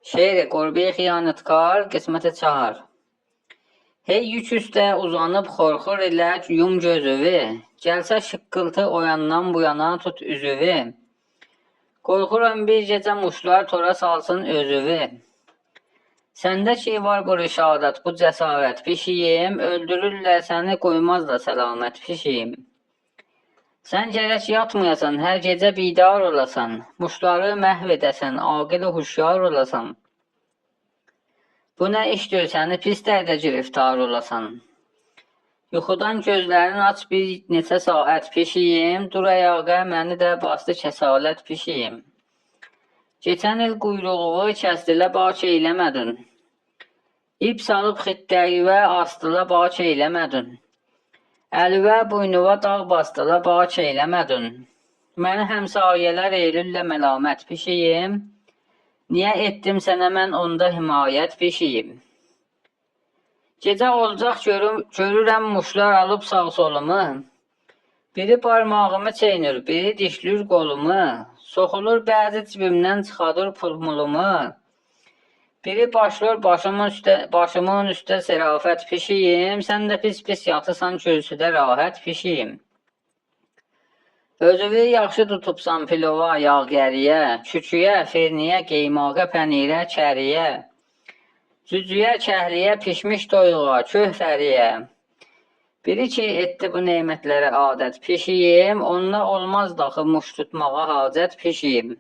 Şeiri qurbi xiyanətkar, qismətə çağır. Hey yük üstə uzanıb xorxor ilə yum gözüvi, gəlsə şıqqıltı oyandan bu yana tut üzüvi. Qorxuram bir gecə muşlar tora salsın özüvi. Səndə ki var bu rişadət, bu cəsarət pişiyim, öldürürlər səni qoymaz da səlamət pişiyim. Sən gərək yatmayasan, hər gecə bidar olasan, muşları məhv edəsən, aqil huşyar olasan. Bu nə işdir səni pis dərdə giriftar olasan. Yuxudan gözlərini aç bir neçə saat pişiyim, dur ayağa məni də bastı kəsalət pişiyim. Keçən il quyruğu kəsdilə baş eyləmədin. İp salıb xittəyivə astıla baş eyləmədin. Əlvə buynuva dağ bastıla baş eyləmədin. Məni həmsayələr eylüllə məlamət pişiyim. Niyə etdim sənə mən onda himayət pişiyim? Gecə olacaq görürəm muşlar alıb sağ solumu. Biri barmağımı çeynir, biri dişlür qolumu. Soxulur bəzi cibimdən çıxadır pulmulumu. Biri başlır başımın üstə sərafət pişiyim. Sən də pis yatırsan kürsüdə rahat pişiyim. Özüvi yaxşı tutubsan pilova, yağ gəriyə, küçüyə, firniyə, qeymağa, pənirə, kəriyə, cücüyə, kəhliyə, pişmiş toyuğa, köhtəriyə. Biri ki etdi bu nemətlərə adət pişiyim, onunla olmaz daxı muş tutmağa hacət pişiyim.